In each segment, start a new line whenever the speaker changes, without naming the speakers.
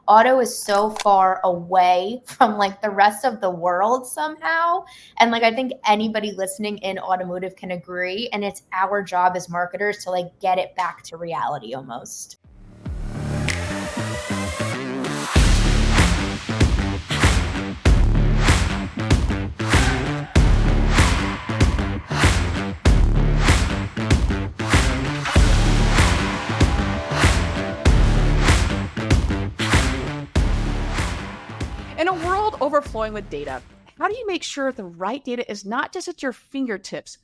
auto is so far away from like the rest of the world somehow. And like, I think anybody listening in automotive can agree. And it's our job as marketers to like get it back to reality almost.
In a world overflowing with data, how do you make sure the right data is not just at your fingertips,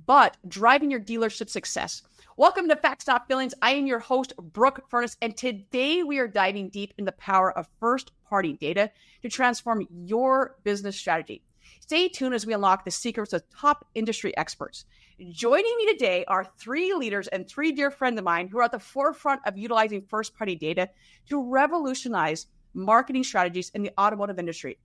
but driving your dealership success? Welcome to Facts Not Feelings. I am your host, Brooke Furniss, and today we are diving deep in the power of first-party data to transform your business strategy. Stay tuned as we unlock the secrets of top industry experts. Joining me today are three leaders and three dear friends of mine who are at the forefront of utilizing first-party data to revolutionize marketing strategies in the automotive industry.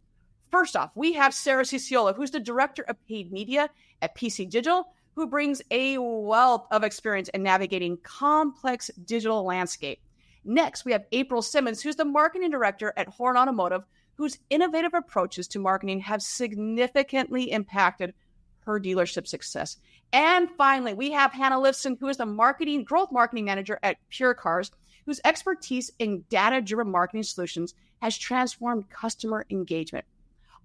First off, we have Sarah Ciociola, who's the Director of Paid Media at PC Digital, who brings a wealth of experience in navigating complex digital landscape. Next, we have April Simmons, who's the Marketing Director at Horn Automotive, whose innovative approaches to marketing have significantly impacted her dealership success. And finally, we have Hannah Lifson, who is the Growth Marketing Manager at Pure Cars, whose expertise in data-driven marketing solutions has transformed customer engagement.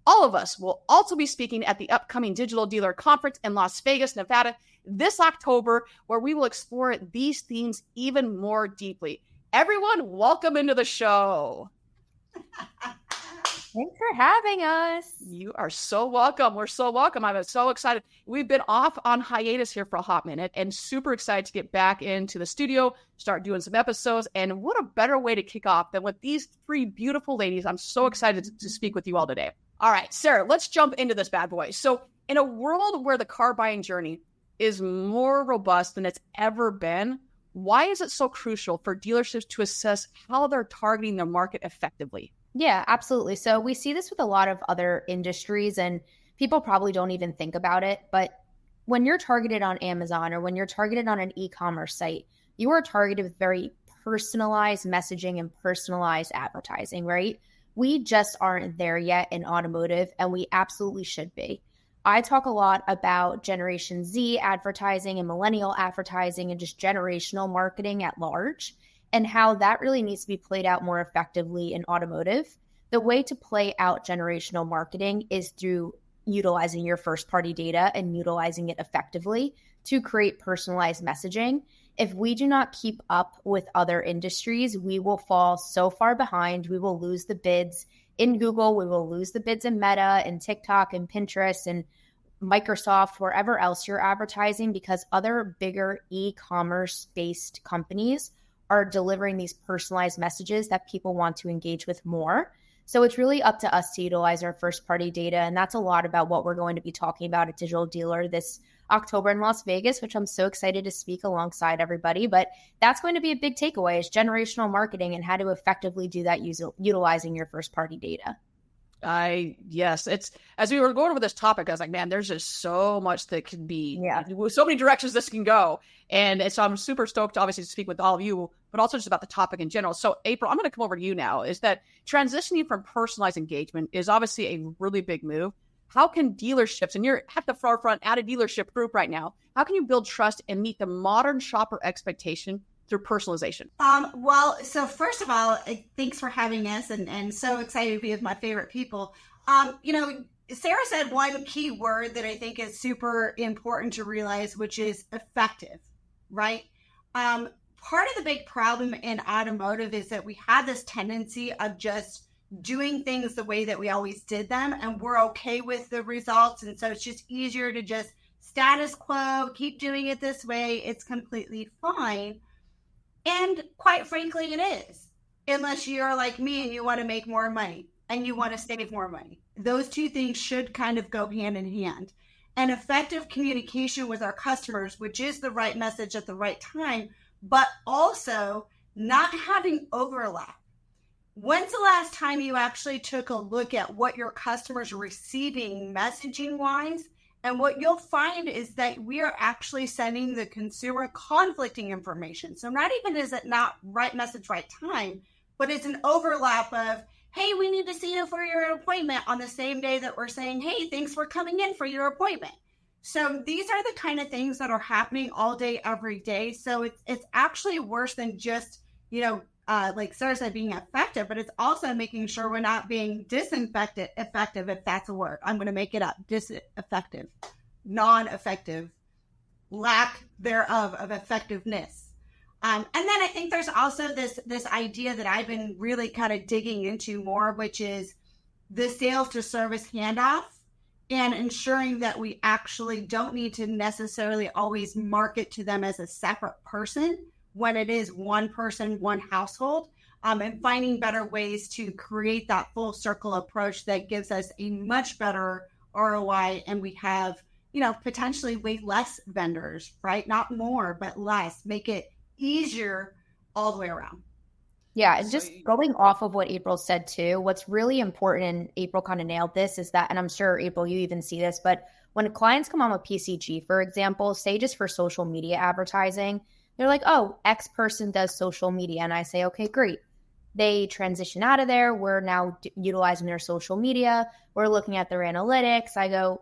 All of us will also be speaking at the upcoming Digital Dealer Conference in Las Vegas, Nevada, this October, where we will explore these themes even more deeply. Everyone, welcome into the show.
Thanks for having us.
You are so welcome. We're so welcome. I'm so excited. We've been off on hiatus here for a hot minute and super excited to get back into the studio, start doing some episodes. And what a better way to kick off than with these three beautiful ladies. I'm so excited to speak with you all today. All right, Sarah, let's jump into this bad boy. So in a world where the car buying journey is more robust than it's ever been, why is it so crucial for dealerships to assess how they're targeting their market effectively?
Yeah, absolutely. So we see this with a lot of other industries and people probably don't even think about it. But when you're targeted on Amazon or when you're targeted on an e-commerce site, you are targeted with very personalized messaging and personalized advertising, right? We just aren't there yet in automotive, and we absolutely should be. I talk a lot about Generation Z advertising and millennial advertising and just generational marketing at large, and how that really needs to be played out more effectively in automotive. The way to play out generational marketing is through utilizing your first-party data and utilizing it effectively to create personalized messaging. If we do not keep up with other industries, we will fall so far behind. We will lose the bids in Google. We will lose the bids in Meta and TikTok and Pinterest and Microsoft, wherever else you're advertising, because other bigger e-commerce based companies are delivering these personalized messages that people want to engage with more. So it's really up to us to utilize our first party data. And that's a lot about what we're going to be talking about at Digital Dealer this October in Las Vegas, which I'm so excited to speak alongside everybody. But that's going to be a big takeaway, is generational marketing and how to effectively do that utilizing your first party data.
Yes, it's, as we were going over this topic, I was like, man, there's just so much that can be, so many directions this can go. And so I'm super stoked to obviously speak with all of you, but also just about the topic in general. So April, I'm going to come over to you now, is that transitioning from personalized engagement is obviously a really big move. How can dealerships, and you're at the forefront at a dealership group right now, how can you build trust and meet the modern shopper expectation through personalization?
So first of all, thanks for having us, and so excited to be with my favorite people. Sarah said one key word that I think is super important to realize, which is effective, right? Part of the big problem in automotive is that we have this tendency of just doing things the way that we always did them, and we're okay with the results. And so it's just easier to just status quo, keep doing it this way. It's completely fine. And quite frankly, it is, unless you're like me and you want to make more money and you want to save more money. Those two things should kind of go hand in hand. And effective communication with our customers, which is the right message at the right time, but also not having overlap. When's the last time you actually took a look at what your customers are receiving messaging-wise? And what you'll find is that we are actually sending the consumer conflicting information. So not even is it not right message, right time, but it's an overlap of, hey, we need to see you for your appointment on the same day that we're saying, hey, thanks for coming in for your appointment. So these are the kind of things that are happening all day, every day. So it's actually worse than just, like Sarah said, being effective, but it's also making sure we're not being effective, if that's a word. I'm going to make it up. Disineffective, non-effective, lack thereof of effectiveness. And then I think there's also this idea that I've been really kind of digging into more, which is the sales to service handoff and ensuring that we actually don't need to necessarily always market to them as a separate person when it is one person, one household, and finding better ways to create that full circle approach that gives us a much better ROI. And we have, potentially way less vendors, right? Not more, but less. Make it easier all the way around.
Yeah, and just going off of what April said too, what's really important, and April kind of nailed this, is that, and I'm sure, April, you even see this, but when clients come on with PCG, for example, say just for social media advertising, they're like, oh, X person does social media. And I say, okay, great. They transition out of there. We're now utilizing their social media. We're looking at their analytics. I go,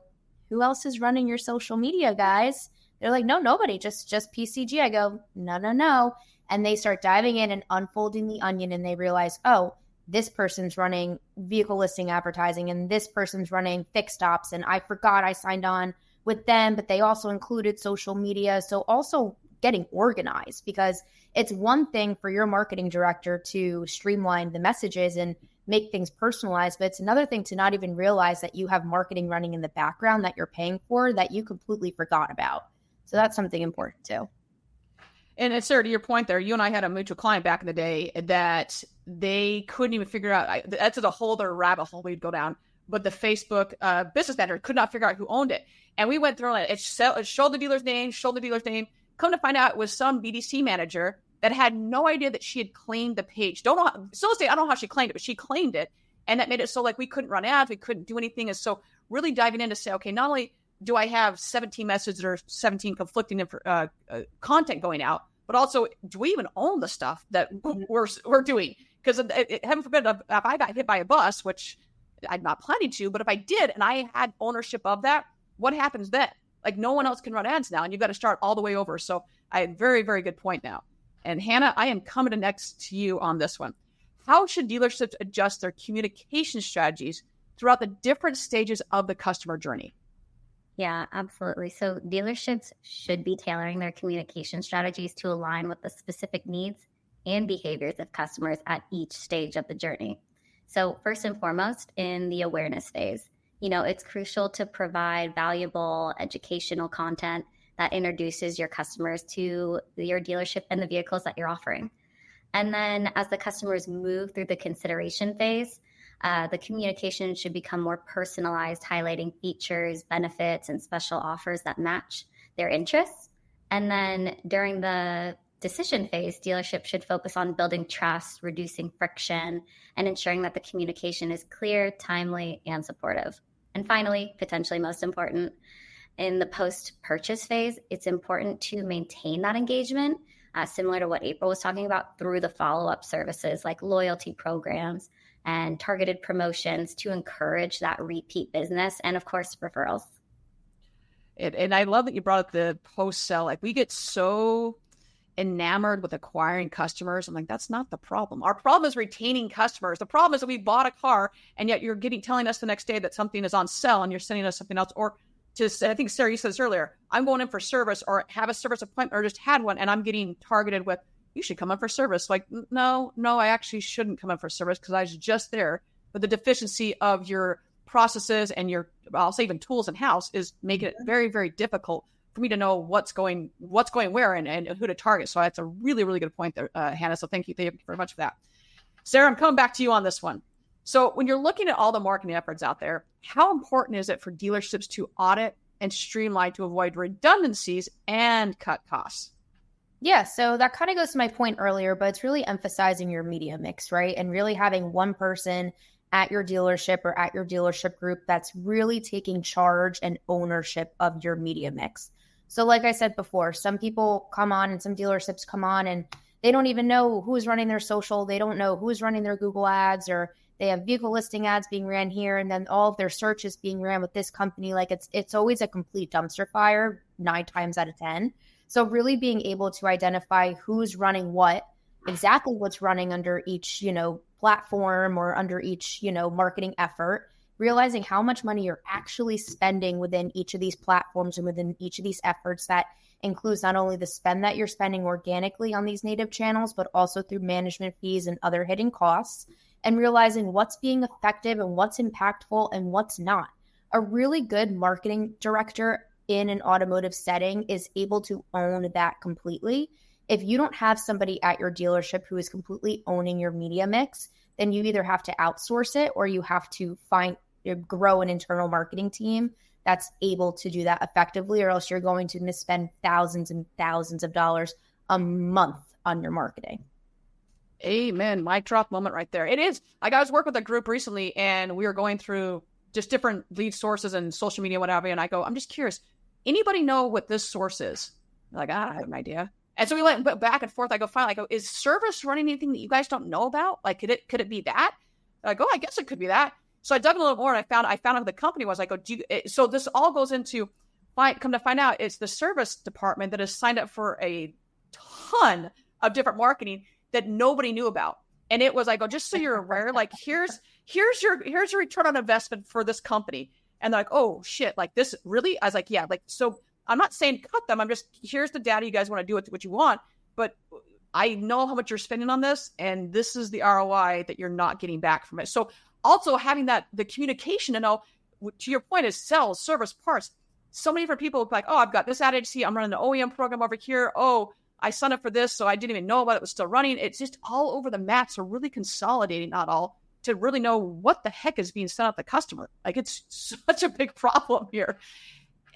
who else is running your social media, guys? They're like, no, nobody, just PCG. I go, no. And they start diving in and unfolding the onion, and they realize, oh, this person's running vehicle listing advertising, and this person's running fixed stops. And I forgot I signed on with them, but they also included social media. So also getting organized, because it's one thing for your marketing director to streamline the messages and make things personalized, but it's another thing to not even realize that you have marketing running in the background that you're paying for that you completely forgot about. So that's something important too.
And Sarah, to your point there, you and I had a mutual client back in the day that they couldn't even figure out, that's a whole other rabbit hole we'd go down, but the Facebook business manager could not figure out who owned it. And we went through it. It showed the dealer's name, Come to find out it was some BDC manager that had no idea that she had claimed the page. I don't know how she claimed it, but she claimed it. And that made it so like we couldn't run ads, we couldn't do anything. And so really diving in to say, okay, not only do I have 17 messages or 17 conflicting content going out, but also do we even own the stuff that we're doing? Because heaven forbid, if I got hit by a bus, which I'm not planning to, but if I did and I had ownership of that, what happens then? Like no one else can run ads now, and you've got to start all the way over. So I had very, very good point now. And Hannah, I am coming next to you on this one. How should dealerships adjust their communication strategies throughout the different stages of the customer journey?
Yeah, absolutely. So dealerships should be tailoring their communication strategies to align with the specific needs and behaviors of customers at each stage of the journey. So first and foremost, in the awareness phase, it's crucial to provide valuable educational content that introduces your customers to your dealership and the vehicles that you're offering. And then as the customers move through the consideration phase, the communication should become more personalized, highlighting features, benefits, and special offers that match their interests. And then during the decision phase, dealerships should focus on building trust, reducing friction, and ensuring that the communication is clear, timely, and supportive. And finally, potentially most important, in the post-purchase phase, it's important to maintain that engagement, similar to what April was talking about, through the follow-up services like loyalty programs and targeted promotions to encourage that repeat business, and of course, referrals.
And I love that you brought up the post-sell. Like we get so enamored with acquiring customers. I'm like, that's not the problem. Our problem is retaining customers. The problem is that we bought a car and yet you're telling us the next day that something is on sale and you're sending us something else. Or I think Sarah, you said this earlier, I'm going in for service or have a service appointment or just had one and I'm getting targeted with, you should come in for service. Like, no, I actually shouldn't come in for service because I was just there. But the deficiency of your processes and your, I'll say even tools in-house is making it very, very difficult for me to know what's going where and who to target. So that's a really, really good point there, Hannah. So thank you very much for that. Sarah, I'm coming back to you on this one. So when you're looking at all the marketing efforts out there, how important is it for dealerships to audit and streamline to avoid redundancies and cut costs?
Yeah, so that kind of goes to my point earlier, but it's really emphasizing your media mix, right? And really having one person at your dealership or at your dealership group that's really taking charge and ownership of your media mix. So like I said before, some people come on and some dealerships come on and They don't even know who's running their social. They don't know who's running their Google ads, or they have vehicle listing ads being ran here, and then all of their searches being ran with this company. Like it's always a complete dumpster fire 9 times out of 10. So really being able to identify who's running what, exactly what's running under each, platform or under each, marketing effort, realizing how much money you're actually spending within each of these platforms and within each of these efforts. That includes not only the spend that you're spending organically on these native channels, but also through management fees and other hidden costs, and realizing what's being effective and what's impactful and what's not. A really good marketing director in an automotive setting is able to own that completely. If you don't have somebody at your dealership who is completely owning your media mix, then you either have to outsource it or you have to grow an internal marketing team that's able to do that effectively, or else you're going to misspend thousands and thousands of dollars a month on your marketing.
Amen. Mic drop moment right there. It is. Like, I was working with a group recently and we were going through just different lead sources and social media, whatever. And I go, I'm just curious, anybody know what this source is? They're like, I have an idea. And so we went back and forth. I go, is service running anything that you guys don't know about? Like, could it be that? I go, I guess it could be that. So I dug a little more and I found out who the company was. I go, so this all goes into, come to find out, it's the service department that has signed up for a ton of different marketing that nobody knew about. And it was, I go, just so you're aware, like, here's your return on investment for this company. And they're like, oh shit, like this really? I was like, yeah, like, so I'm not saying cut them. I'm just, here's the data. You guys want to do what you want, but I know how much you're spending on this, and this is the ROI that you're not getting back from it. So also having the communication to know, to your point, is sales, service, parts. So many different people like, oh, I've got this ad agency. I'm running an OEM program over here. Oh, I signed up for this, so I didn't even know about it. It was still running. It's just all over the map. So really consolidating, not all, to really know what the heck is being sent out to the customer. Like, it's such a big problem here.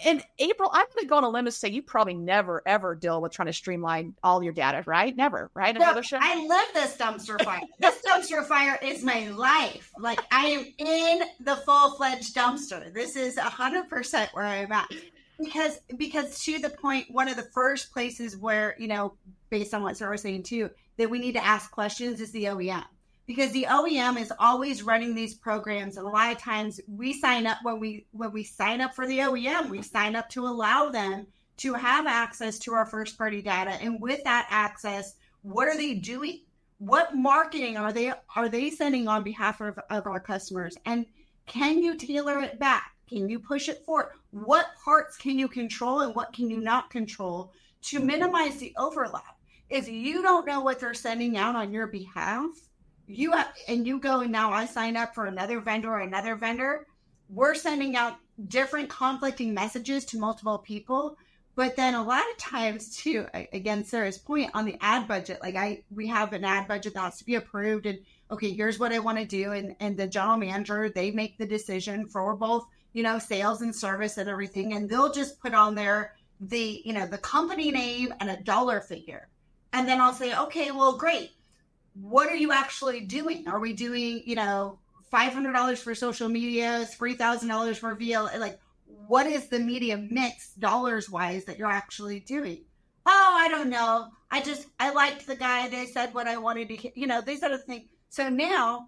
And April, I'm going to go on a limb and say you probably never, ever deal with trying to streamline all your data, right? Never, right?
No, I live this dumpster fire. This dumpster fire is my life. Like, I am in the full-fledged dumpster. This is 100% where I'm at. Because to the point, one of the first places where, based on what Sarah was saying too, that we need to ask questions is the OEM. Because the OEM is always running these programs. And a lot of times we sign up, when we sign up for the OEM, we sign up to allow them to have access to our first party data. And with that access, what are they doing? What marketing are they sending on behalf of our customers? And can you tailor it back? Can you push it forward? What parts can you control and what can you not control to minimize the overlap? If you don't know what they're sending out on your behalf, you go and now I sign up for another vendor, we're sending out different conflicting messages to multiple people. But then a lot of times too, again, Sarah's point on the ad budget, like we have an ad budget that has to be approved, and okay, here's what I want to do. And the general manager, they make the decision for both, sales and service and everything. And they'll just put on there the company name and a dollar figure. And then I'll say, okay, well, great. What are you actually doing? Are we doing, $500 for social media, $3,000 for VL? Like, what is the media mix dollars wise that you're actually doing? Oh, I don't know. I liked the guy. They said what I wanted to hear, these other things. So now,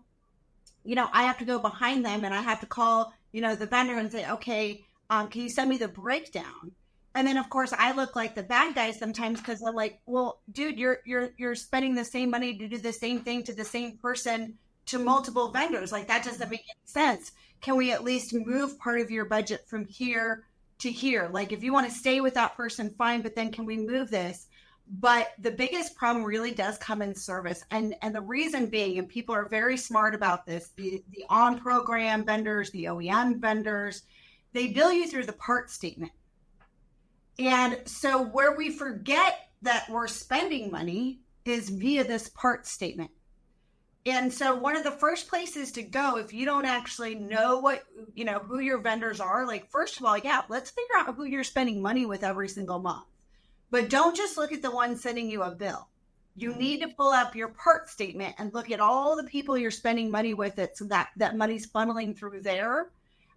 I have to go behind them and I have to call, the vendor and say, okay, can you send me the breakdown? And then, of course, I look like the bad guy sometimes because I'm like, well, dude, you're spending the same money to do the same thing to the same person to multiple vendors. Like, that doesn't make any sense. Can we at least move part of your budget from here to here? Like, if you want to stay with that person, fine, but then can we move this? But the biggest problem really does come in service. And the reason being, and people are very smart about this, the on-program vendors, the OEM vendors, they bill you through the part statement. And so where we forget that we're spending money is via this part statement. And so one of the first places to go, if you don't actually know who your vendors are, like, first of all, let's figure out who you're spending money with every single month. But don't just look at the one sending you a bill. You need to pull up your part statement and look at all the people you're spending money with so that money's funneling through there.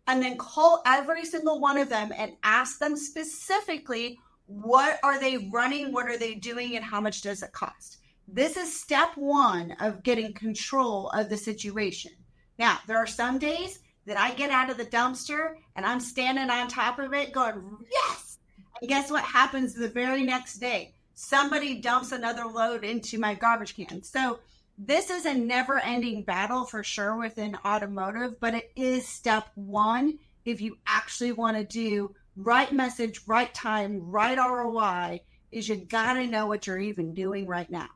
And then call every single one of them and ask them specifically, what are they running? What are they doing? And how much does it cost? This is step one of getting control of the situation. Now, there are some days that I get out of the dumpster and I'm standing on top of it going, yes! And guess what happens the very next day? Somebody dumps another load into my garbage can. So this is a never-ending battle for sure within automotive, but it is step one if you actually want to do right message, right time, right ROI, is you got to know what you're even doing right now.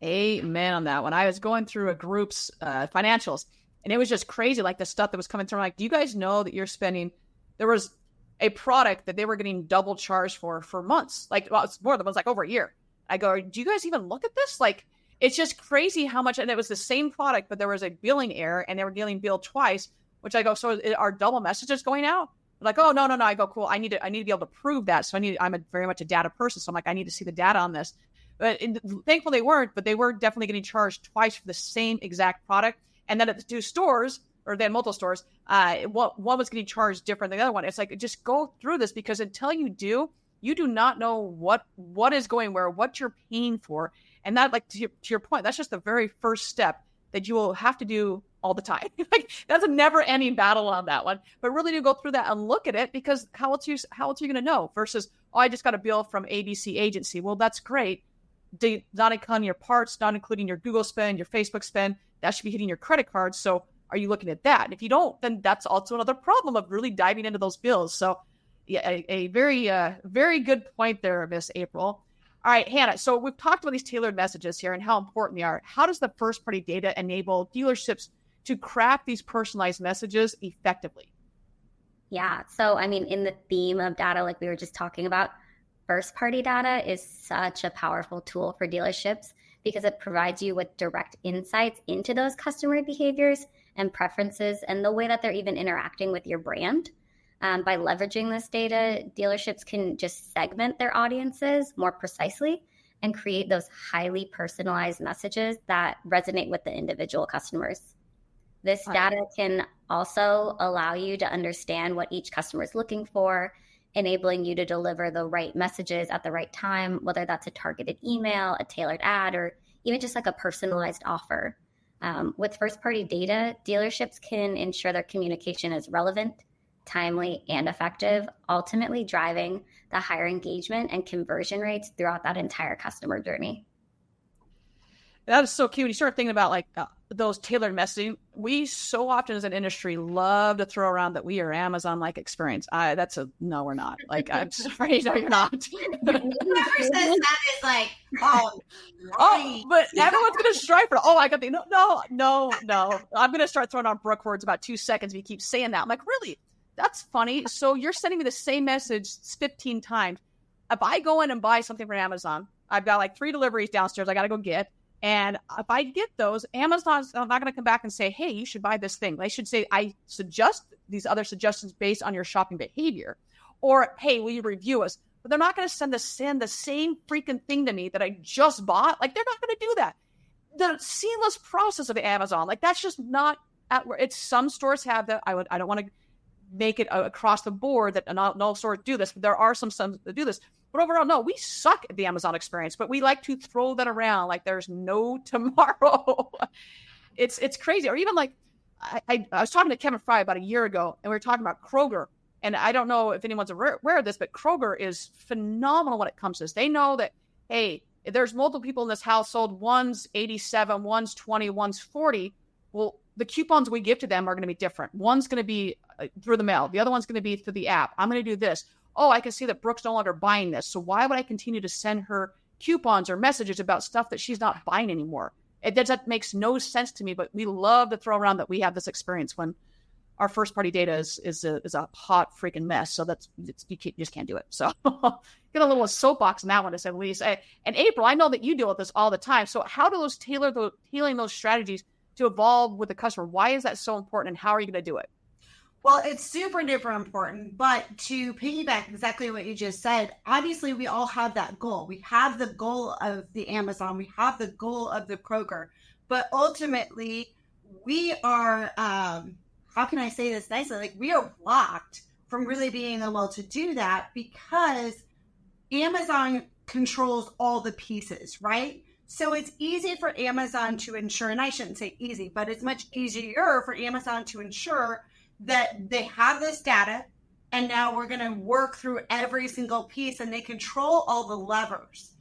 Amen on that one. I was going through a group's financials, and it was just crazy, like the stuff that was coming through. I'm like, do you guys know that you're spending, there was a product that they were getting double charged for months. Like, well, it's more than, it was like over a year. I go, do you guys even look at this? Like, it's just crazy how much, and it was the same product, but there was a billing error and they were getting billed twice, which I go, so are double messages going out? They're like, oh, no. I go, cool. I need to be able to prove that. So I'm very much a data person. So I'm like, I need to see the data on this. But thankfully they weren't, but they were definitely getting charged twice for the same exact product. And then at the two stores, or then multiple stores, one was getting charged different than the other one. It's like, just go through this, because until you do not know what is going where, what you're paying for. And that, like, to your point, that's just the very first step that you will have to do all the time. Like, that's a never ending battle on that one, but really to go through that and look at it, because how else are you going to know versus, oh, I just got a bill from ABC agency. Well, that's great. Not including your parts, not including your Google spend, your Facebook spend, that should be hitting your credit card. So are you looking at that? And if you don't, then that's also another problem of really diving into those bills. So yeah, a very, very good point there, Miss April. All right, Hannah. So we've talked about these tailored messages here and how important they are. How does the first party data enable dealerships to craft these personalized messages effectively?
Yeah. So, I mean, in the theme of data, like we were just talking about, first party data is such a powerful tool for dealerships because it provides you with direct insights into those customer behaviors and preferences and the way that they're even interacting with your brand. By leveraging this data, dealerships can just segment their audiences more precisely and create those highly personalized messages that resonate with the individual customers. This data can also allow you to understand what each customer is looking for, enabling you to deliver the right messages at the right time, whether that's a targeted email, a tailored ad, or even just like a personalized offer. With first-party data, dealerships can ensure their communication is relevant, timely, and effective, ultimately driving the higher engagement and conversion rates throughout that entire customer journey.
That is so cute. When you start thinking about like those tailored messaging, we so often as an industry love to throw around that we are Amazon-like experience. No, we're not. Like, I'm sorry, no, you're not.
Whoever says that is like, oh, right.
But everyone's going to strive for it. Oh, I got the, no. I'm going to start throwing on Brooke words about 2 seconds if you keep saying that. I'm like, really? That's funny. So you're sending me the same message 15 times. If I go in and buy something from Amazon, I've got like 3 deliveries downstairs I got to go get. And if I get those, Amazon's not going to come back and say, hey, you should buy this thing. They should say, I suggest these other suggestions based on your shopping behavior. Or, hey, will you review us? But they're not going to send the same freaking thing to me that I just bought. Like, they're not going to do that. The seamless process of Amazon, like, that's just not at where it's. Some stores have that. I don't want to make it across the board that not all stores do this, but there are some that do this. But overall, no, we suck at the Amazon experience, but we like to throw that around like there's no tomorrow. It's crazy. Or even like, I was talking to Kevin Fry about a year ago, and we were talking about Kroger. And I don't know if anyone's aware of this, but Kroger is phenomenal when it comes to this. They know that, hey, there's multiple people in this household. One's 87, one's 20, one's 40. Well, the coupons we give to them are going to be different. One's going to be through the mail. The other one's going to be through the app. I'm going to do this. Oh, I can see that Brooke's no longer buying this. So why would I continue to send her coupons or messages about stuff that she's not buying anymore? That makes no sense to me, but we love to throw around that we have this experience when our first party data is a hot freaking mess. So you just can't do it. So get a little soapbox on that one to say the least. And April, I know that you deal with this all the time. So how do those tailoring those strategies to evolve with the customer? Why is that so important, and how are you going to do it?
Well, it's super duper important, but to piggyback exactly what you just said, obviously we all have that goal. We have the goal of the Amazon, we have the goal of the Kroger, but ultimately we are, how can I say this nicely? Like, we are blocked from really being able to do that because Amazon controls all the pieces, right? So it's easy for Amazon to ensure, and I shouldn't say easy, but it's much easier for Amazon to ensure that they have this data, and now we're going to work through every single piece, and they control all the levers.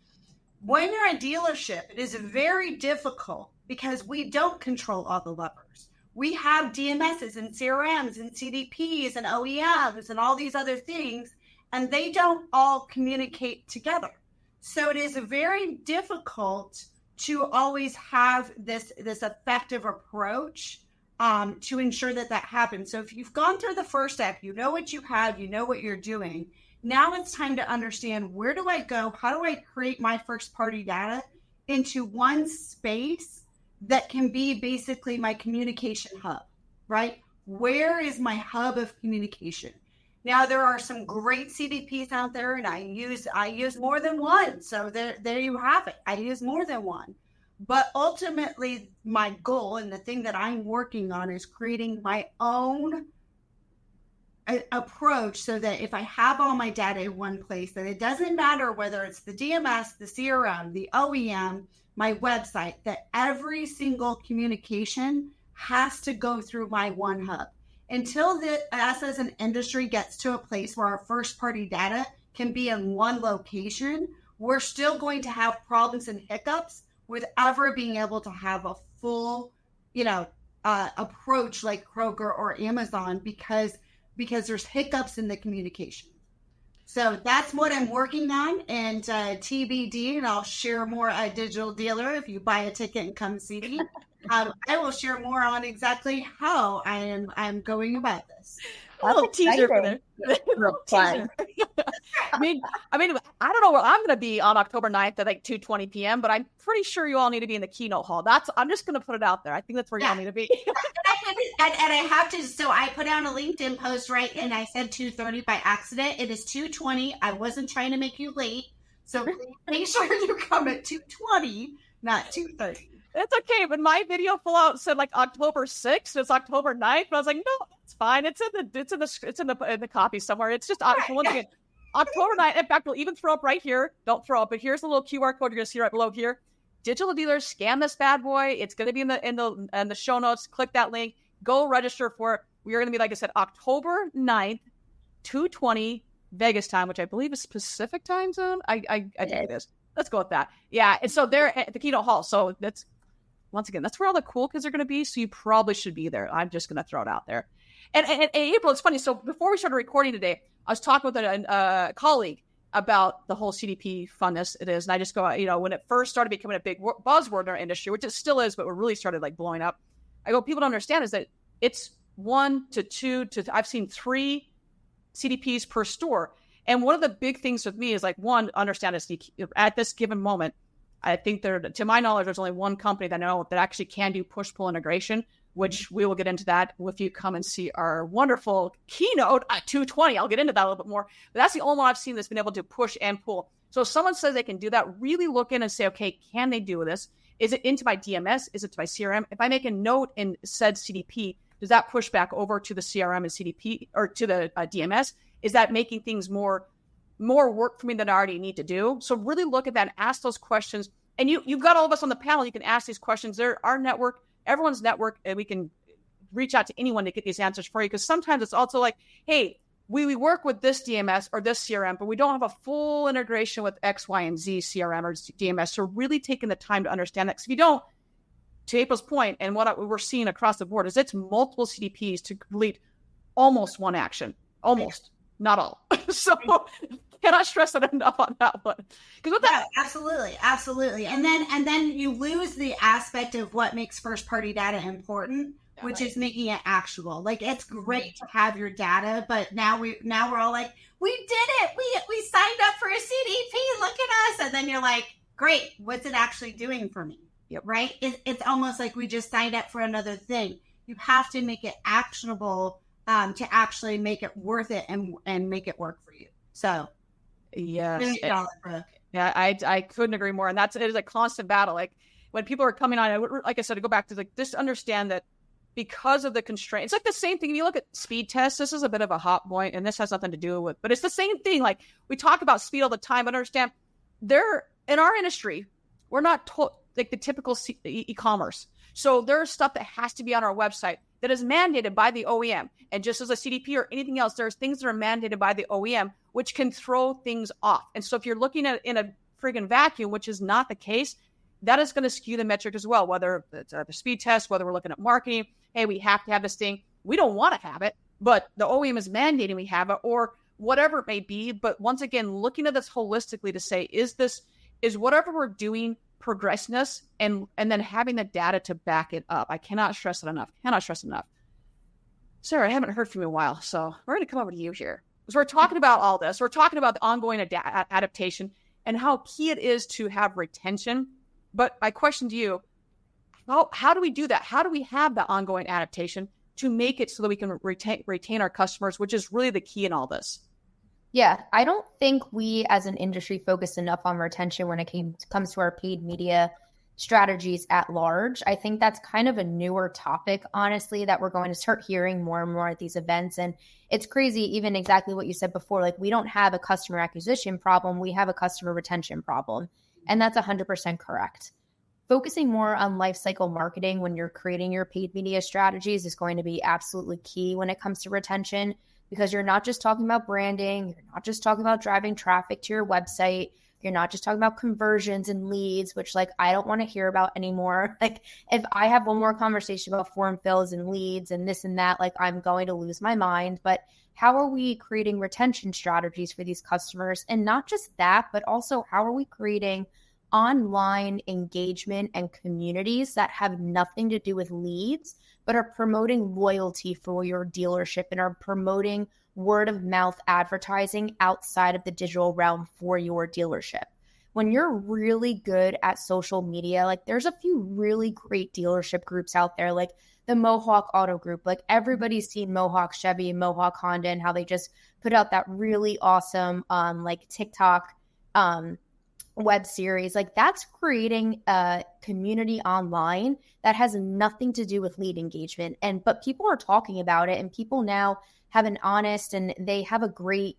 When you're a dealership, it is very difficult because we don't control all the levers. We have DMSs and CRMs and CDPs and OEMs and all these other things, and they don't all communicate together. So it is very difficult to always have this effective approach to ensure that happens. So if you've gone through the first step, you know what you have, you know what you're doing. Now it's time to understand, where do I go? How do I create my first party data into one space that can be basically my communication hub, right? Where is my hub of communication? Now, there are some great CDPs out there, and I use more than one. So there you have it. I use more than one. But ultimately, my goal and the thing that I'm working on is creating my own approach, so that if I have all my data in one place, that it doesn't matter whether it's the DMS, the CRM, the OEM, my website, that every single communication has to go through my one hub. Until us as an industry gets to a place where our first party data can be in one location, we're still going to have problems and hiccups with ever being able to have a full, approach like Kroger or Amazon, because there's hiccups in the communication. So that's what I'm working on, and TBD, and I'll share more at Digital Dealer. If you buy a ticket and come see me, I will share more on exactly how I'm going about this.
A little teaser for them. Teaser. I mean, I don't know where I'm going to be on October 9th at like 2:20 p.m., but I'm pretty sure you all need to be in the keynote hall. I'm just going to put it out there. I think that's where you all need to be.
And I have to, so I put out a LinkedIn post, right? And I said 2:30 by accident. It is 2:20. I wasn't trying to make you late. So make sure you come at 2:20, not 2:30.
It's okay, but my video full out said like October 6th. It's October 9th. But I was like, no, it's fine. It's in the copy somewhere. It's just once again, October 9th. In fact, we'll even throw up right here. Don't throw up, but here's a little QR code you're gonna see right below here. Digital dealers, scan this bad boy. It's gonna be in the show notes. Click that link. Go register for it. We are gonna be, like I said, October 9th, 2:20 Vegas time, which I believe is Pacific time zone. I think it is. Let's go with that. Yeah, and so they're at the keynote hall. So that's, once again, that's where all the cool kids are going to be. So you probably should be there. I'm just going to throw it out there. And April, it's funny. So before we started recording today, I was talking with a colleague about the whole CDP funness it is. And I just go, when it first started becoming a big buzzword in our industry, which it still is, but it really started like blowing up. I go, people don't understand is that it's 1 to 2 to, I've seen 3 CDPs per store. And one of the big things with me is like, one, understand is at this given moment, I think to my knowledge, there's only one company that I know that actually can do push-pull integration, which we will get into that if you come and see our wonderful keynote at 2:20. I'll get into that a little bit more. But that's the only one I've seen that's been able to push and pull. So if someone says they can do that, really look in and say, okay, can they do this? Is it into my DMS? Is it to my CRM? If I make a note in said CDP, does that push back over to the CRM and CDP or to the DMS? Is that making things more work for me than I already need to do? So really look at that and ask those questions. And you've got all of us on the panel. You can ask these questions. They're our network, everyone's network, and we can reach out to anyone to get these answers for you. Because sometimes it's also like, hey, we work with this DMS or this CRM, but we don't have a full integration with X, Y, and Z CRM or DMS. So really taking the time to understand that. Because if you don't, to April's point, and what we're seeing across the board is it's multiple CDPs to complete almost one action. Almost, not all. So cannot stress it enough on that one. Because
absolutely. And then you lose the aspect of what makes first party data important, which is making it actionable. Like, it's great to have your data, but now we're all like, we did it. We signed up for a CDP. Look at us. And then you're like, great. What's it actually doing for me?
Yep.
Right? It's almost like we just signed up for another thing. You have to make it actionable to actually make it worth it and make it work for you. So
yes. Yeah, I couldn't agree more. And it is a constant battle. Like when people are coming on, like I said, to go back to like, just understand that because of the constraint, it's like the same thing. If you look at speed tests, this is a bit of a hot point, and this has nothing to do with, but it's the same thing. Like we talk about speed all the time, but understand in our industry, we're not like the typical e-commerce. So there's stuff that has to be on our website that is mandated by the OEM. And just as a CDP or anything else, there's things that are mandated by the OEM, which can throw things off. And so if you're looking at in a friggin' vacuum, which is not the case, that is going to skew the metric as well, whether it's the speed test, whether we're looking at marketing. Hey, we have to have this thing. We don't want to have it, but the OEM is mandating we have it, or whatever it may be. But once again, looking at this holistically to say, is whatever we're doing progressing us, and then having the data to back it up. I cannot stress it enough. Sarah, I haven't heard from you in a while, so we're going to come over to you here. So we're talking about all this. We're talking about the ongoing adaptation and how key it is to have retention. But my question to you, how do we do that? How do we have that ongoing adaptation to make it so that we can retain our customers, which is really the key in all this?
Yeah, I don't think we as an industry focus enough on retention when it comes to our paid media strategies at large. I think that's kind of a newer topic, honestly, that we're going to start hearing more and more at these events. And it's crazy, even exactly what you said before, like we don't have a customer acquisition problem, we have a customer retention problem. And that's 100% correct. Focusing more on lifecycle marketing when you're creating your paid media strategies is going to be absolutely key when it comes to retention, because you're not just talking about branding, you're not just talking about driving traffic to your website, you're not just talking about conversions and leads, which like I don't want to hear about anymore. Like if I have one more conversation about form fills and leads and this and that, like I'm going to lose my mind. But how are we creating retention strategies for these customers? And not just that, but also how are we creating online engagement and communities that have nothing to do with leads, but are promoting loyalty for your dealership and are promoting word of mouth advertising outside of the digital realm for your dealership. When you're really good at social media, like there's a few really great dealership groups out there, like the Mohawk Auto Group. Like everybody's seen Mohawk Chevy, Mohawk Honda, and how they just put out that really awesome like TikTok web series. Like that's creating a community online that has nothing to do with lead engagement. But people are talking about it, and people now have an honest and they have a great,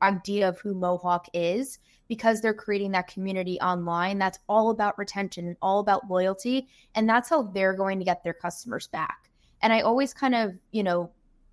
idea of who Mohawk is, because they're creating that community online that's all about retention and all about loyalty. And that's how they're going to get their customers back. And I always kind of,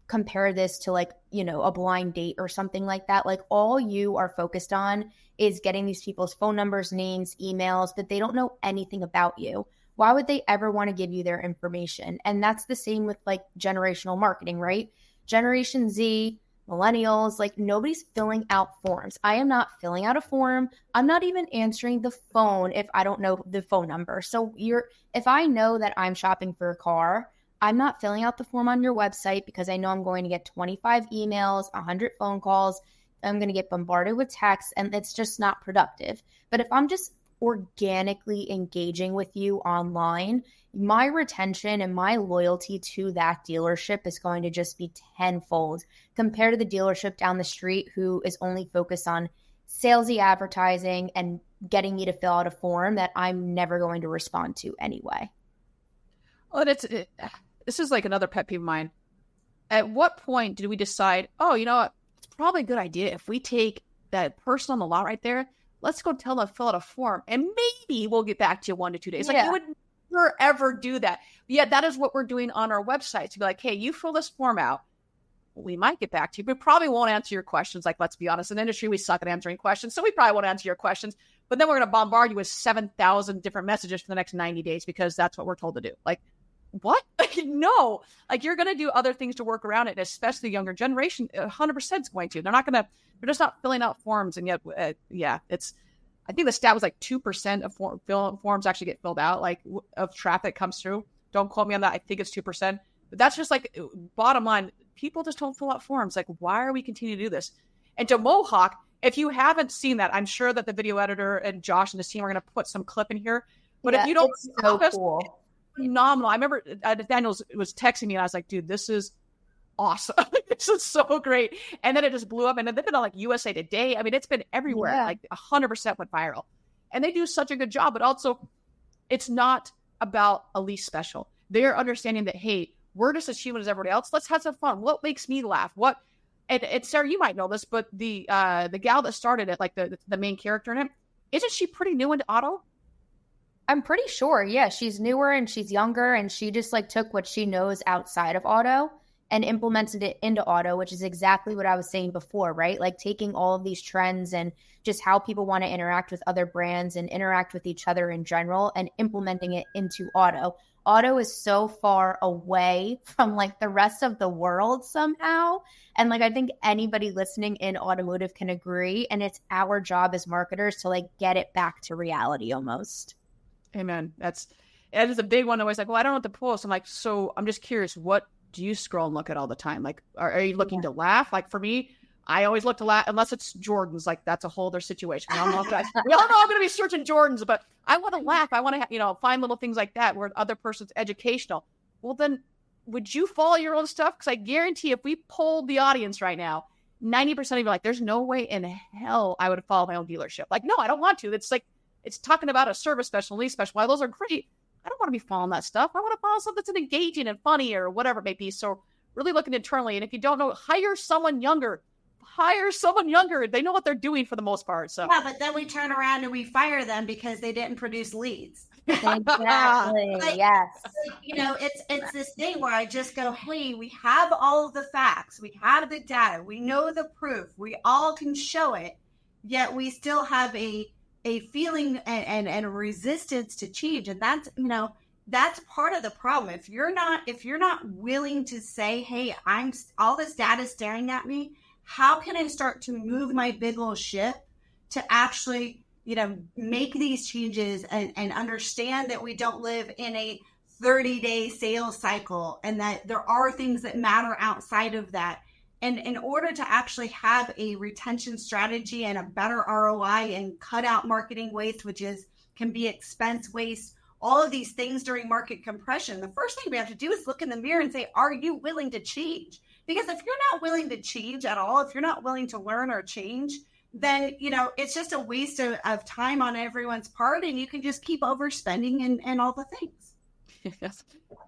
compare this to like, a blind date or something like that. Like all you are focused on is getting these people's phone numbers, names, emails, but they don't know anything about you. Why would they ever want to give you their information? And that's the same with like generational marketing, right? Generation Z, millennials, like nobody's filling out forms. I am not filling out a form. I'm not even answering the phone if I don't know the phone number. So if I know that I'm shopping for a car, I'm not filling out the form on your website because I know I'm going to get 25 emails, 100 phone calls. I'm going to get bombarded with texts, and it's just not productive. But if I'm just organically engaging with you online, my retention and my loyalty to that dealership is going to just be tenfold compared to the dealership down the street who is only focused on salesy advertising and getting me to fill out a form that I'm never going to respond to anyway.
Well, this is like another pet peeve of mine. At what point did we decide, oh, you know what? It's probably a good idea if we take that person on the lot right there, let's go tell them to fill out a form and maybe we'll get back to you 1 to 2 days.
Yeah.
Like you would never ever do that. But yet that is what we're doing on our website, to be like, hey, you fill this form out. We might get back to you, but probably won't answer your questions. Like, let's be honest, in the industry, we suck at answering questions. So we probably won't answer your questions, but then we're going to bombard you with 7,000 different messages for the next 90 days because that's what we're told to do. Like, what? No, like you're going to do other things to work around it, especially the younger generation. 100% is going to. They're just not filling out forms. And yet, I think the stat was like 2% of forms actually get filled out, like of traffic comes through. Don't quote me on that. I think it's 2%. But that's just like bottom line. People just don't fill out forms. Like, why are we continuing to do this? And to Mohawk, if you haven't seen that, I'm sure that the video editor and Josh and his team are going to put some clip in here. But if you don't,
it's so cool.
Phenomenal. I remember Daniel was texting me and I was like, dude, this is awesome. This is so great. And then it just blew up, and then they've been on like USA Today. I mean, it's been everywhere.
Yeah.
Like 100% went viral, and they do such a good job. But also it's not about a least special. They're understanding that, hey, we're just as human as everybody else. Let's have some fun. What makes me laugh? And Sarah, you might know this, but the gal that started it, like the main character in it, isn't she pretty new into auto?
I'm pretty sure. Yeah, she's newer and she's younger, and she just like took what she knows outside of auto and implemented it into auto, which is exactly what I was saying before, right? Like taking all of these trends and just how people want to interact with other brands and interact with each other in general and implementing it into auto. Auto is so far away from like the rest of the world somehow. And like I think anybody listening in automotive can agree. And it's our job as marketers to like get it back to reality almost.
Amen. That is a big one. Always like, well, I don't know what to post. I'm like, so I'm just curious, what do you scroll and look at all the time? Like, are you looking to laugh? Like for me, I always look to laugh, unless it's Jordans. Like that's a whole other situation. We all know I'm going to be searching Jordans, but I want to laugh. I want to, find little things like that where the other person's educational. Well, then would you follow your own stuff? Because I guarantee if we polled the audience right now, 90% of you are like, there's no way in hell I would follow my own dealership. Like, no, I don't want to. It's like, it's talking about a service special, lease special. While those are great, I don't want to be following that stuff. I want to follow something that's engaging and funny or whatever it may be. So really looking internally. And if you don't know, hire someone younger. They know what they're doing for the most part. So
yeah, but then we turn around and we fire them because they didn't produce leads.
Exactly. Yes.
It's this thing where I just go, hey, we have all of the facts. We have the data. We know the proof. We all can show it. Yet we still have a feeling and a resistance to change. And that's part of the problem. If you're not willing to say, hey, all this data staring at me, how can I start to move my big old ship to actually, make these changes and understand that we don't live in a 30-day sales cycle and that there are things that matter outside of that. And in order to actually have a retention strategy and a better ROI and cut out marketing waste, which can be expense waste, all of these things during market compression, the first thing we have to do is look in the mirror and say, are you willing to change? Because if you're not willing to change at all, if you're not willing to learn or change, then, it's just a waste of time on everyone's part, and you can just keep overspending and all the things.
Yes.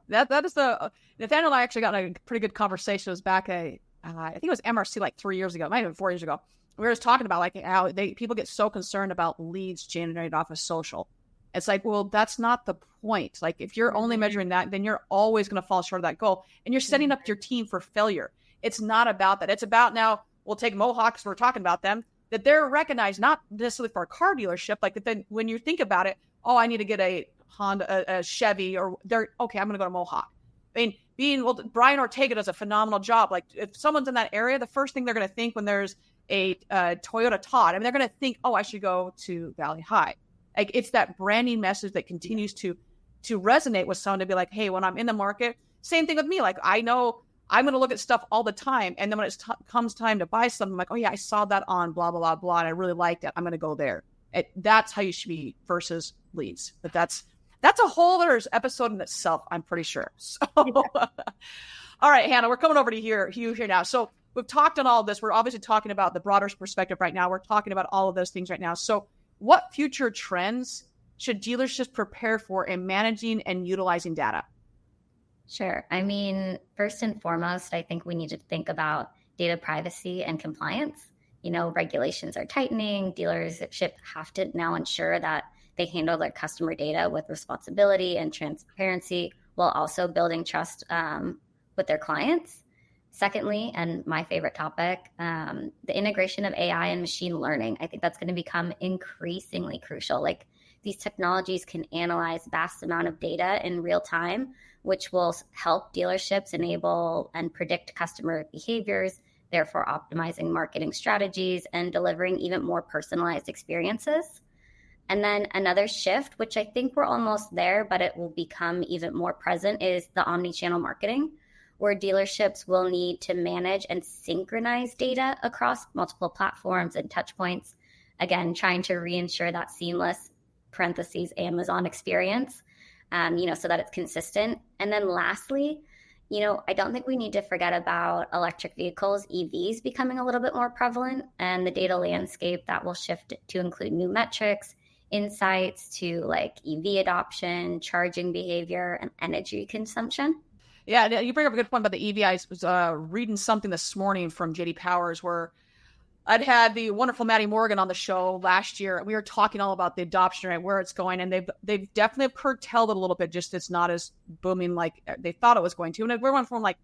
That is Nathaniel and I actually got a pretty good conversation. It was back I think it was MRC like 3 years ago, it might have been 4 years ago. We were just talking about like how people get so concerned about leads generated off of social. It's like, well, that's not the point. Like if you're only measuring that, then you're always going to fall short of that goal, and you're setting up your team for failure. It's not about that. It's about, now we'll take Mohawks, we're talking about them, that they're recognized not necessarily for a car dealership. Like that, then when you think about it, oh, I need to get a Honda, a Chevy, or okay, I'm going to go to Mohawk. I mean, Brian Ortega does a phenomenal job. Like if someone's in that area, the first thing they're going to think when there's a Toyota Todd, they're going to think, oh, I should go to Valley High. Like it's that branding message that continues to resonate with someone, to be like, hey, when I'm in the market, same thing with me. Like I know I'm going to look at stuff all the time. And then when it comes time to buy something, I'm like, oh yeah, I saw that on blah, blah, blah, blah, and I really liked it. I'm going to go there. That's how you should be versus leads. But that's a whole other episode in itself, I'm pretty sure. So, all right, Hannah, we're coming over to you here now. So we've talked on all of this. We're obviously talking about the broader perspective right now. We're talking about all of those things right now. So what future trends should dealerships prepare for in managing and utilizing data?
Sure. I mean, first and foremost, I think we need to think about data privacy and compliance. Regulations are tightening. Dealerships have to now ensure that they handle their customer data with responsibility and transparency, while also building trust with their clients. Secondly, and my favorite topic, the integration of AI and machine learning. I think that's going to become increasingly crucial. Like these technologies can analyze vast amount of data in real time, which will help dealerships enable and predict customer behaviors, therefore optimizing marketing strategies and delivering even more personalized experiences. And then another shift, which I think we're almost there, but it will become even more present, is the omni-channel marketing, where dealerships will need to manage and synchronize data across multiple platforms and touch points. Again, trying to reinsure that seamless Amazon experience, so that it's consistent. And then lastly, I don't think we need to forget about electric vehicles, EVs, becoming a little bit more prevalent, and the data landscape that will shift to include new metrics, insights to like EV adoption, charging behavior, and energy consumption.
Yeah, you bring up a good point about the EV. I was reading something this morning from JD Powers where I'd had the wonderful Maddie Morgan on the show last year. We were talking all about the adoption rate, where it's going, and they've definitely curtailed it a little bit. Just it's not as booming like they thought it was going to. And we went from like,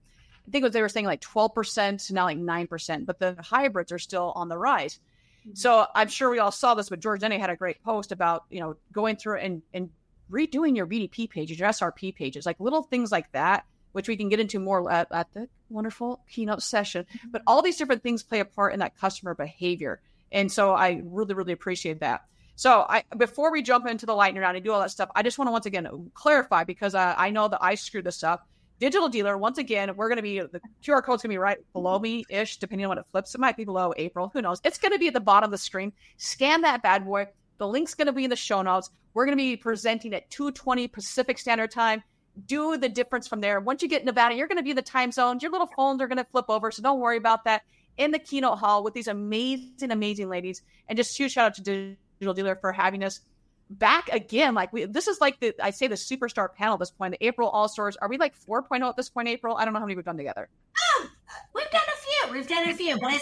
I think they were saying like 12% to now like 9%, but the hybrids are still on the rise. Mm-hmm. So I'm sure we all saw this, but George Denny had a great post about, going through and redoing your BDP pages, your SRP pages, like little things like that, which we can get into more at the wonderful keynote session. But all these different things play a part in that customer behavior. And so I really, really appreciate that. So before we jump into the lightning round and do all that stuff, I just want to once again clarify, because I know that I screwed this up. Digital dealer, once again, we're going to be, the QR code's going to be right below me-ish, depending on when it flips. It might be below April. Who knows? It's going to be at the bottom of the screen. Scan that bad boy. The link's going to be in the show notes. We're going to be presenting at 2:20 Pacific Standard Time. Do the difference from there. Once you get in Nevada, you're going to be in the time zones. Your little phones are going to flip over, so don't worry about that. In the keynote hall with these amazing, amazing ladies. And just huge shout out to Digital Dealer for having us back again. Like this is like the superstar panel at this point, the April All-Stars. Are we like 4.0 at this point, April? I don't know how many we've done together.
We've done a few, but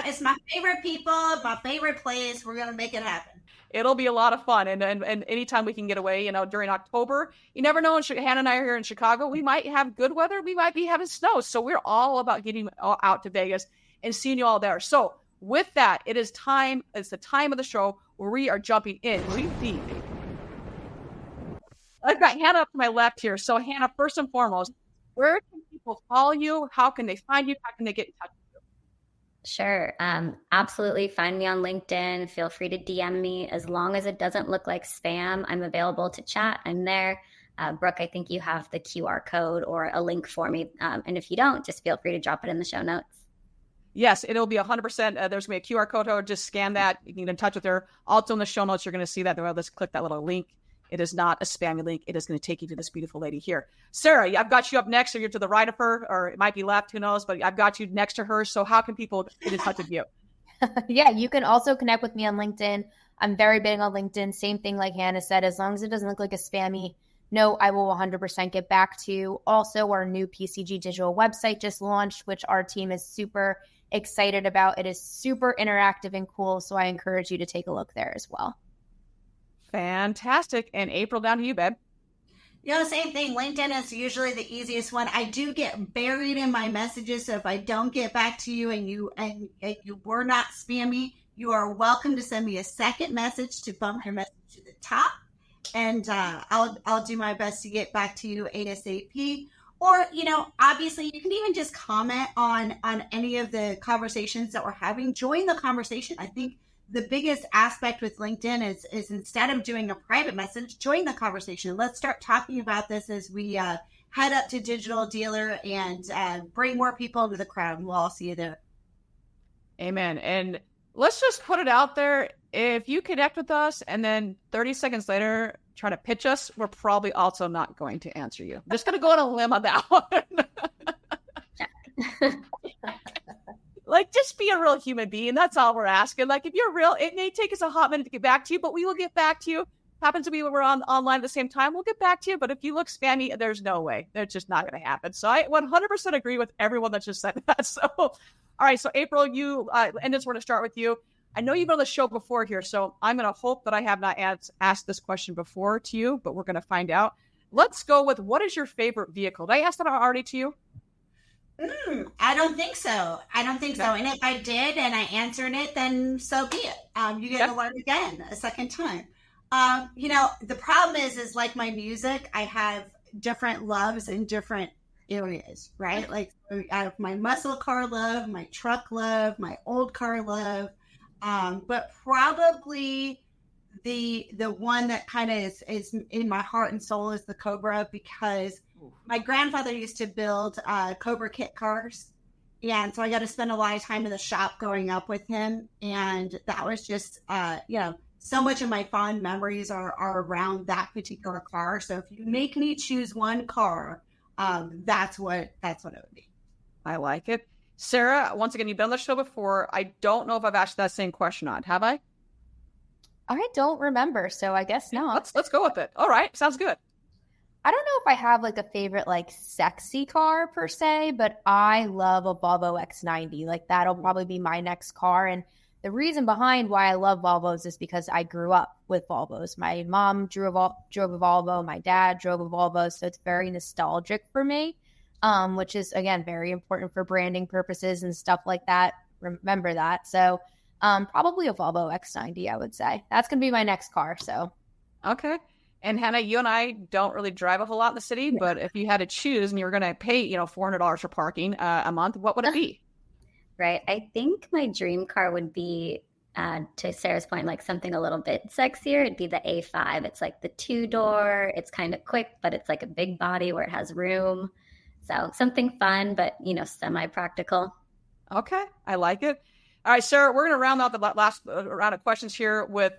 it's my favorite people, my favorite place. We're going to make it happen.
It'll be a lot of fun. And anytime we can get away, during October, you never know. Hannah and I are here in Chicago. We might have good weather. We might be having snow. So we're all about getting out to Vegas and seeing you all there. So with that, it's the time of the show where we are jumping in. I've got Hannah up to my left here. So Hannah, first and foremost, where can people follow you? How can they find you? How can they get in touch with you?
Sure. Absolutely. Find me on LinkedIn. Feel free to DM me. As long as it doesn't look like spam, I'm available to chat. I'm there. Brooke, I think you have the QR code or a link for me. And if you don't, just feel free to drop it in the show notes. Yes,
it'll be 100%. There's going to be a QR code. Just scan that. You can get in touch with her. Also in the show notes, you're going to see that. Let's click that little link. It is not a spammy link. It is going to take you to this beautiful lady here. Sarah, I've got you up next. So you're to the right of her, or it might be left. Who knows? But I've got you next to her. So how can people get in touch with you?
Yeah, you can also connect with me on LinkedIn. I'm very big on LinkedIn. Same thing like Hannah said. As long as it doesn't look like a spammy note, I will 100% get back to you. Also, our new PCG digital website just launched, which our team is super excited about. It is super interactive and cool. So I encourage you to take a look there as well.
Fantastic. And April, down to you, babe.
Same thing. LinkedIn is usually the easiest one. I do get buried in my messages. So if I don't get back to you and you were not spammy, you are welcome to send me a second message to bump your message to the top. And I'll do my best to get back to you ASAP. Or, obviously you can even just comment on any of the conversations that we're having. Join the conversation. I think the biggest aspect with LinkedIn is instead of doing a private message, join the conversation. Let's start talking about this as we head up to Digital Dealer and bring more people into the crowd. We'll all see you there.
Amen. And let's just put it out there. If you connect with us and then 30 seconds later try to pitch us, we're probably also not going to answer you. I'm just going to go on a limb on that one. Like, just be a real human being. That's all we're asking. Like, if you're real, it may take us a hot minute to get back to you, but we will get back to you. Happens to be when we're online at the same time, we'll get back to you. But if you look spammy, there's no way. It's just not going to happen. So I 100% agree with everyone that just said that. So, all right. So April, you, and we're going to start with you. I know you've been on the show before here, so I'm going to hope that I have not asked this question before to you, but we're going to find out. Let's go with, what is your favorite vehicle? Did I ask that already to you?
I don't think so. And if I did and I answered it, then so be it. You get to learn again a second time. The problem is like my music, I have different loves in different areas, right? Like I have my muscle car love, my truck love, my old car love. But probably the one that kind of is in my heart and soul is the Cobra, because my grandfather used to build Cobra kit cars. And so I got to spend a lot of time in the shop going up with him. And that was just, so much of my fond memories are around that particular car. So if you make me choose one car, that's what it would be.
I like it. Sarah, once again, you've been on the show before. I don't know if I've asked that same question on. Have I?
I don't remember, so I guess not.
Let's go with it. All right. Sounds good.
I don't know if I have like a favorite like sexy car per se, but I love a Volvo X90. Like that'll probably be my next car. And the reason behind why I love Volvos is because I grew up with Volvos. My mom drove a Volvo, my dad drove a Volvo, so it's very nostalgic for me, which is again very important for branding purposes and stuff like that. Remember that. So probably a Volvo X90, I would say. That's gonna be my next car. So
Okay. And Hannah, you and I don't really drive a whole lot in the city, but if you had to choose and you were going to pay, $400 for parking a month, what would it be?
Right. I think my dream car would be, to Sarah's point, like something a little bit sexier. It'd be the A5. It's like the 2-door. It's kind of quick, but it's like a big body where it has room. So something fun, but, semi-practical.
Okay. I like it. All right, Sarah, we're going to round out the last round of questions here with,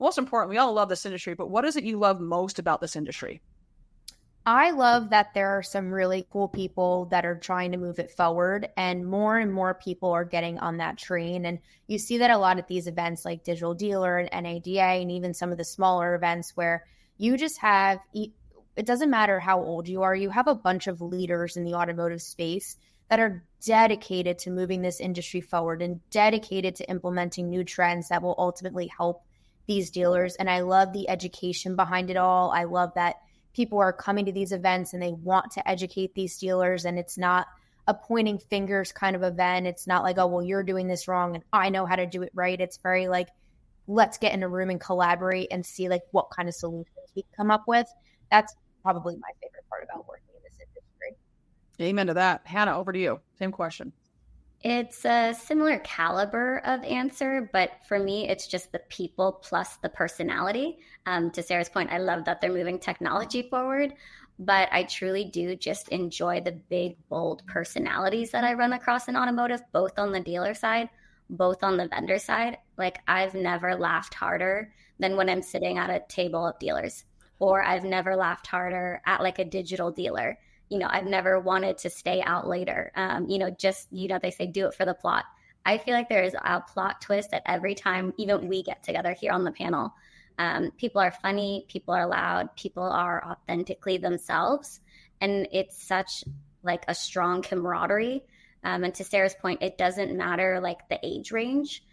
most important, we all love this industry, but what is it you love most about this industry?
I love that there are some really cool people that are trying to move it forward, and more people are getting on that train. And you see that a lot at these events like Digital Dealer and NADA, and even some of the smaller events where you just have, it doesn't matter how old you are, you have a bunch of leaders in the automotive space that are dedicated to moving this industry forward and dedicated to implementing new trends that will ultimately help these dealers. And I love the education behind it all. I love that people are coming to these events and they want to educate these dealers, and it's not a pointing fingers kind of event. It's not like, oh, well, you're doing this wrong and I know how to do it right. It's very like, let's get in a room and collaborate and see like what kind of solutions we come up with. That's probably my favorite part about working in this industry.
Amen to that. Hannah, over to you. Same question.
It's a similar caliber of answer, but for me, it's just the people plus the personality. To Sarah's point, I love that they're moving technology forward, but I truly do just enjoy the big, bold personalities that I run across in automotive, both on the dealer side, both on the vendor side. Like I've never laughed harder than when I'm sitting at a table of dealers, or I've never laughed harder at like a digital dealer. I've never wanted to stay out later. They say do it for the plot. I feel like there is a plot twist at every time, even we get together here on the panel. People are funny, people are loud, people are authentically themselves. And it's such like a strong camaraderie. And to Sarah's point, it doesn't matter like the age range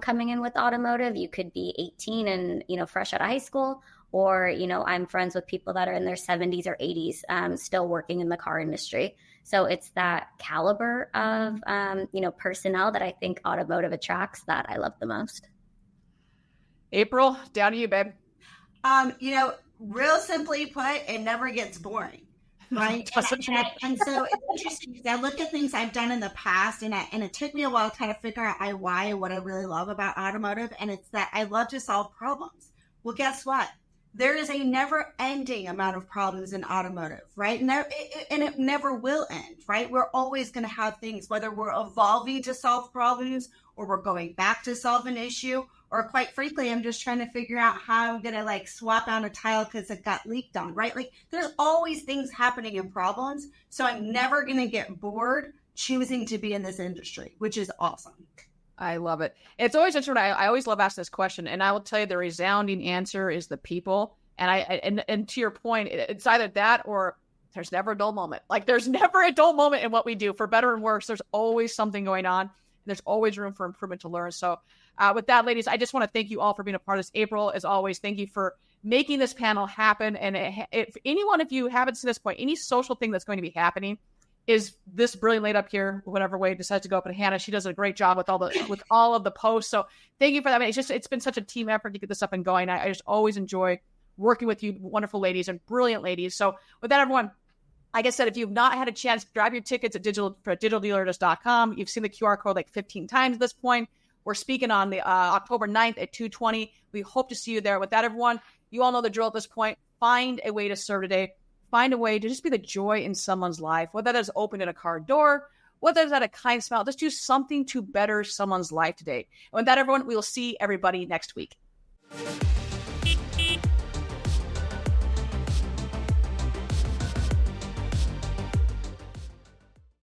coming in with automotive. You could be 18 and, fresh out of high school, or, I'm friends with people that are in their 70s or 80s, still working in the car industry. So it's that caliber of, personnel that I think automotive attracts that I love the most.
April, down to you, babe. Real simply put, it never gets boring, right? and so it's interesting because I look at things I've done in the past, and it took me a while to kind of figure out why and what I really love about automotive, and it's that I love to solve problems. Well, guess what? There is a never-ending amount of problems in automotive, right? And it never will end, right? We're always going to have things, whether we're evolving to solve problems or we're going back to solve an issue, or quite frankly, I'm just trying to figure out how I'm going to like swap out a tile because it got leaked on, right? Like there's always things happening in problems. So I'm never going to get bored choosing to be in this industry, which is awesome.
I love it. It's always interesting. I always love asking this question, and I will tell you the resounding answer is the people. And to your point, it's either that or there's never a dull moment. Like there's never a dull moment in what we do, for better and worse. There's always something going on. There's always room for improvement to learn. So with that, ladies, I just want to thank you all for being a part of this. April, as always, thank you for making this panel happen. And if you haven't seen this point, any social thing that's going to be happening is this brilliant laid up here, whatever way it decides to go up. And Hannah, she does a great job with all of the posts. So thank you for that. I mean, it's been such a team effort to get this up and going. I just always enjoy working with you, wonderful ladies and brilliant ladies. So with that, everyone, like I said, if you've not had a chance, grab your tickets at digitaldealer.com. You've seen the QR code like 15 times at this point. We're speaking on the October 9th at 2:20. We hope to see you there. With that, everyone, you all know the drill at this point. Find a way to serve today. Find a way to just be the joy in someone's life, whether that is opening a car door, whether it's at a kind smile. Just do something to better someone's life today. And with that, everyone, we will see everybody next week.